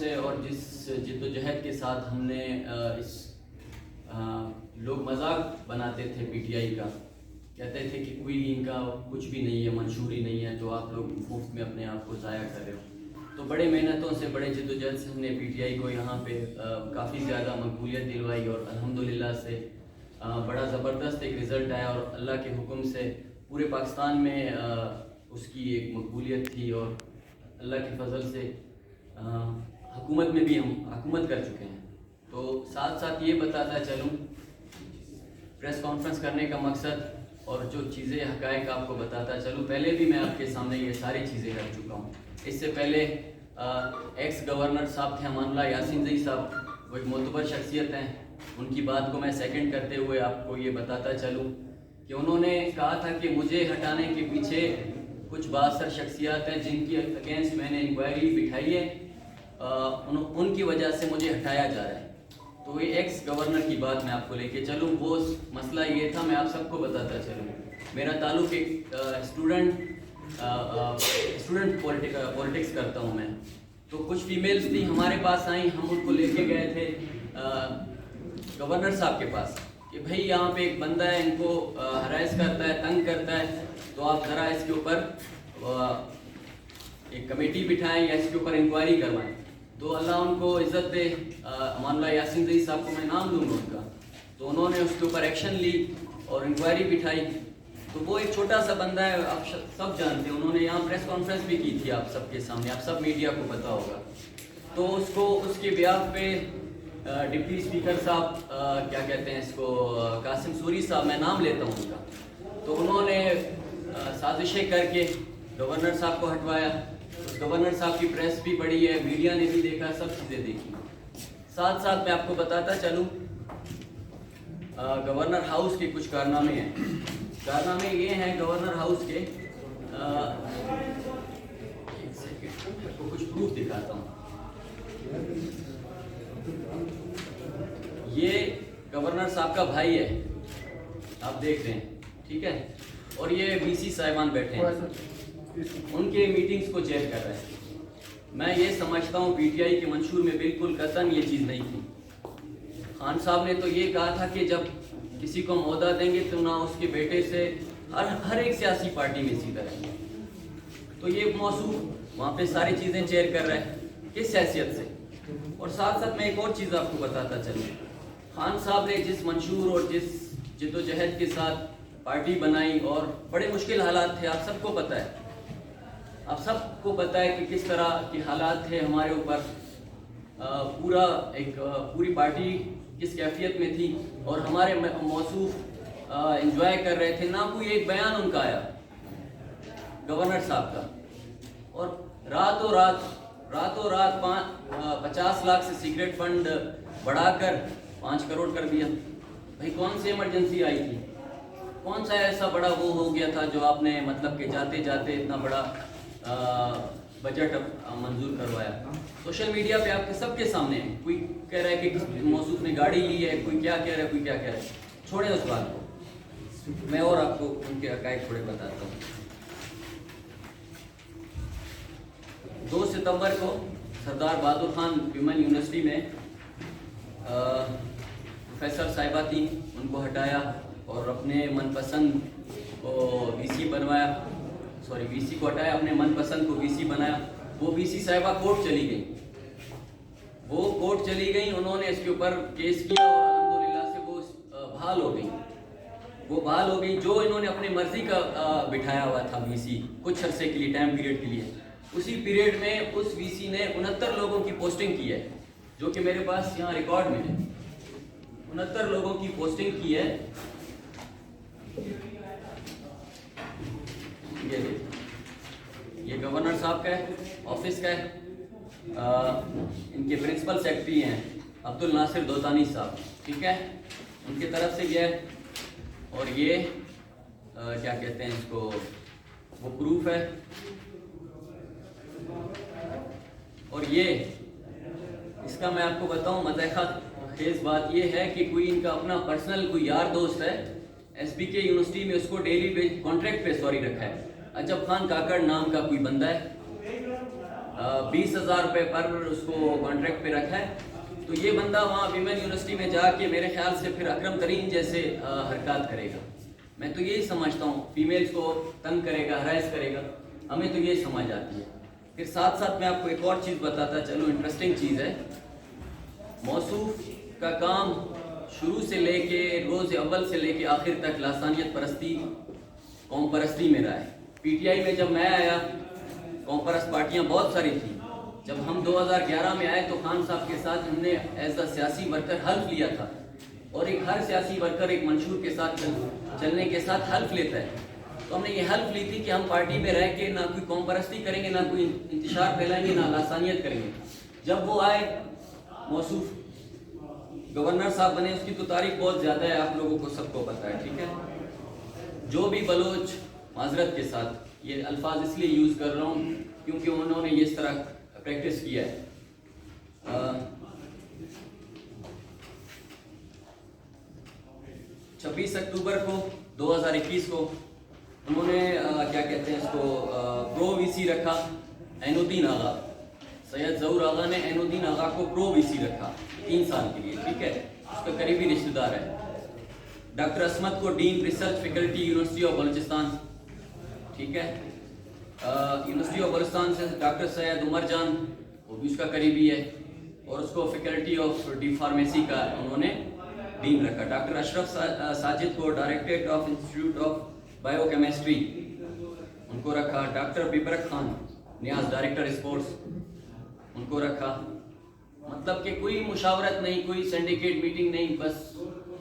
سے اور جس جد و جہد کے ساتھ ہم نے اس لوگ مذاق بناتے تھے پی ٹی آئی کا، کہتے تھے کہ کوئی ان کا کچھ بھی نہیں ہے، منشوری نہیں ہے، جو آپ لوگ مفت میں اپنے آپ کو ضائع کر رہے ہو. تو بڑے محنتوں سے، بڑے جد و جہد سے ہم نے پی ٹی آئی کو یہاں پہ کافی زیادہ مقبولیت دلوائی اور الحمدللہ سے بڑا زبردست ایک رزلٹ آیا، اور اللہ کے حکم سے پورے پاکستان میں اس کی ایک مقبولیت تھی، اور اللہ کے فضل سے حکومت میں بھی ہم حکومت کر چکے ہیں. تو ساتھ ساتھ یہ بتاتا چلوں، پریس کانفرنس کرنے کا مقصد اور جو چیزیں حقائق آپ کو بتاتا چلوں، پہلے بھی میں آپ کے سامنے یہ ساری چیزیں کر چکا ہوں. اس سے پہلے ایکس گورنر صاحب تھے امان اللہ یاسین زئی صاحب، وہ ایک معتبر شخصیت ہیں. ان کی بات کو میں سیکنڈ کرتے ہوئے آپ کو یہ بتاتا چلوں کہ انہوں نے کہا تھا کہ مجھے ہٹانے کے پیچھے کچھ بااثر شخصیات ہیں جن کی اگینسٹ میں نے انکوائری بٹھائی ہے، ان کی وجہ سے مجھے ہٹایا جا رہا ہے. تو یہ ایکس گورنر کی بات میں آپ کو لے کے چلوں. وہ مسئلہ یہ تھا، میں آپ سب کو بتاتا چلوں، میرا تعلق ایک اسٹوڈنٹ پولیٹکس کرتا ہوں میں. تو کچھ فیمیلز تھیں ہمارے پاس آئیں، ہم ان کو لے کے گئے تھے گورنر صاحب کے پاس کہ بھائی یہاں پہ ایک بندہ ہے، ان کو ہرائس کرتا ہے، تنگ کرتا ہے، تو آپ ذرا اس کے اوپر ایک کمیٹی بٹھائیں یا اس کے اوپر انکوائری کروائیں. تو اللہ ان کو عزت دے، امان اللہ یاسین زئی صاحب کو میں نام دوں گا ان کا، تو انہوں نے اس کے اوپر ایکشن لی اور انکوائری بٹھائی. تو وہ ایک چھوٹا سا بندہ ہے، آپ سب جانتے ہیں، انہوں نے یہاں پریس کانفرنس بھی کی تھی آپ سب کے سامنے، آپ سب میڈیا کو پتا ہوگا. تو اس کے بیاف پہ ڈپٹی اسپیکر صاحب کیا کہتے ہیں اس کو، قاسم سوری صاحب، میں نام لیتا ہوں ان کا، تو انہوں نے سازشیں کر کے گورنر صاحب کو ہٹوایا. گورنر صاحب کی پریس بھی پڑھی ہے، میڈیا نے بھی دیکھا، سب چیزیں دیکھی. ساتھ ساتھ میں آپ کو بتاتا چلوں گورنر ہاؤس کے کچھ کارنامے ہیں. کارنامے یہ ہیں گورنر ہاؤس کے، آپ کو کچھ پروف دکھاتا ہوں. یہ گورنر صاحب کا بھائی ہے، آپ دیکھ رہے ہیں، ٹھیک ہے، اور یہ وی سی صاحبان بیٹھے ہیں، ان کے میٹنگز کو چیک کر رہے ہیں. میں یہ سمجھتا ہوں پی ٹی آئی کے منشور میں بالکل قطعاً یہ چیز نہیں تھی. خان صاحب نے تو یہ کہا تھا کہ جب کسی کو عہدہ دیں گے تو نہ اس کے بیٹے سے، ہر ایک سیاسی پارٹی میں اسی طرح. تو یہ موصوف وہاں پہ ساری چیزیں چیئر کر رہے ہیں کس حیثیت سے. اور ساتھ ساتھ میں ایک اور چیز آپ کو بتاتا چلوں، خان صاحب نے جس منشور اور جس جد و جہد کے ساتھ پارٹی بنائی، اور بڑے مشکل حالات تھے، آپ سب کو پتہ ہے، آپ سب کو پتہ ہے کہ کس طرح کے حالات تھے ہمارے اوپر. پوری پارٹی کس کیفیت میں تھی، اور ہمارے موصوف انجوائے کر رہے تھے. نہ کوئی ایک بیان ان کا آیا گورنر صاحب کا، اور راتوں رات 50 لاکھ سے سیکرٹ فنڈ بڑھا کر 5 کروڑ کر دیا. بھائی کون سی ایمرجنسی آئی تھی، کون سا ایسا بڑا وہ ہو گیا تھا جو آپ نے مطلب کہ جاتے جاتے اتنا بڑا بجٹ منظور کروایا. سوشل میڈیا پہ آپ کے سب کے سامنے ہے، کوئی کہہ رہا ہے کہ موصوف نے گاڑی لی ہے، کوئی کیا کہہ رہا ہے، کوئی کیا کہہ رہا ہے. چھوڑیں اس بات کو، میں اور آپ کو ان کے حقائق تھوڑے بتاتا ہوں. 2 ستمبر کو سردار بہادر خان ویمن یونیورسٹی میں پروفیسر صاحبہ تھیں، ان کو ہٹایا اور اپنے من پسند کو وی سی بنوایا. وی سی کو ہٹایا، اپنے من پسند کو وی سی بنایا. وہ وی سی صاحبہ کورٹ چلی گئیں، انہوں نے اس کے اوپر کیس کیا، اور الحمدللہ سے وہ بحال ہو گئی. جو انہوں نے اپنے مرضی کا بٹھایا ہوا تھا وی سی کچھ عرصے کے لیے، ٹائم پیریڈ کے لیے، اسی پیریڈ میں اس وی سی نے 69 لوگوں کی پوسٹنگ کی ہے، جو کہ میرے پاس یہاں ریکارڈ میں ہے. 69 لوگوں کی پوسٹنگ کی ہے. یہ گورنر صاحب کا ہے، آفس کا ہے. ان کے پرنسپل سیکرٹری ہیں عبد الناصر دوتانی صاحب، ٹھیک ہے، ان کی طرف سے یہ ہے. اور یہ کیا کہتے ہیں اس کو، وہ پروف ہے. اور یہ اس کا میں آپ کو بتاؤں، مضحکہ خیز بات یہ ہے کہ کوئی ان کا اپنا پرسنل کوئی یار دوست ہے، ایس بی کے یونیورسٹی میں اس کو ڈیلی کانٹریکٹ پہ رکھا ہے. عجب خان کاکڑ نام کا کوئی بندہ ہے. 20,000 روپے پر اس کو کانٹریکٹ پہ رکھا ہے. تو یہ بندہ وہاں ویمن یونیورسٹی میں جا کے میرے خیال سے پھر اکرم ترین جیسے حرکات کرے گا. میں تو یہی سمجھتا ہوں, فیمیلز کو تنگ کرے گا, ہرائس کرے گا, ہمیں تو یہ سمجھ آتی ہے. پھر ساتھ ساتھ میں آپ کو ایک اور چیز بتاتا چلوں, انٹرسٹنگ چیز ہے. موصوف کا کام شروع سے لے کے روز اول سے لے کے آخر تک لسانیت پرستی, قوم پرستی میں رہا ہے. پی ٹی آئی میں جب میں آیا, قوم پرست پارٹیاں بہت ساری تھیں. جب ہم 2011 میں آئے تو خان صاحب کے ساتھ ہم نے ایز اے سیاسی ورکر حلف لیا تھا, اور ایک ہر سیاسی ورکر ایک منشور کے ساتھ چلنے کے ساتھ حلف لیتا ہے. تو ہم نے یہ حلف لی تھی کہ ہم پارٹی میں رہ کے نہ کوئی قوم پرستی کریں گے, نہ کوئی انتشار پھیلائیں گے, نہ لسانیت کریں گے. جب وہ آئے, موصوف گورنر صاحب بنے, اس کی تو تاریخ بہت زیادہ ہے, آپ لوگوں کو سب کو پتہ ہے, ٹھیک ہے. جو بھی بلوچ, معذرت کے ساتھ یہ الفاظ اس لیے یوز کر رہا ہوں کیونکہ انہوں نے اس طرح پریکٹس کیا ہے. 26 اکتوبر کو 2021 کو انہوں نے کیا کہتے ہیں اس کو, پرو وی سی رکھا عین الدین آغا. سید ظہور آغا نے عین الدین آغا کو پرو وی سی رکھا 3 سال کے لیے, ٹھیک ہے. اس کا قریبی رشتہ دار ہے. ڈاکٹر عصمت کو dean research faculty university of Balochistan, ٹھیک ہے. یونیورسٹی آف بلوچستان سے ڈاکٹر سید عمر جان, وہ بھی اس کا قریبی ہے, اور اس کو فیکلٹی آف ڈی فارمیسی کا انہوں نے ڈین رکھا. ڈاکٹر اشرف ساجد کو directorate of institute of biochemistry ان کو رکھا. Doctor Babrak Khan Niaz director sports ان کو رکھا. مطلب کہ کوئی مشاورت نہیں, کوئی سینڈیکیٹ میٹنگ نہیں, بس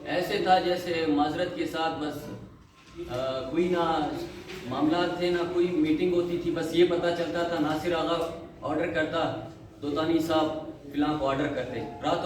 ایسے تھا جیسے معذرت کے ساتھ بس کوئی نہ معاملات تھے, نہ کوئی میٹنگ ہوتی تھی. بس یہ پتہ چلتا تھا ناصر آغا آرڈر کرتا, دوتانی صاحب فلاں کو آرڈر کرتے, راتوں رات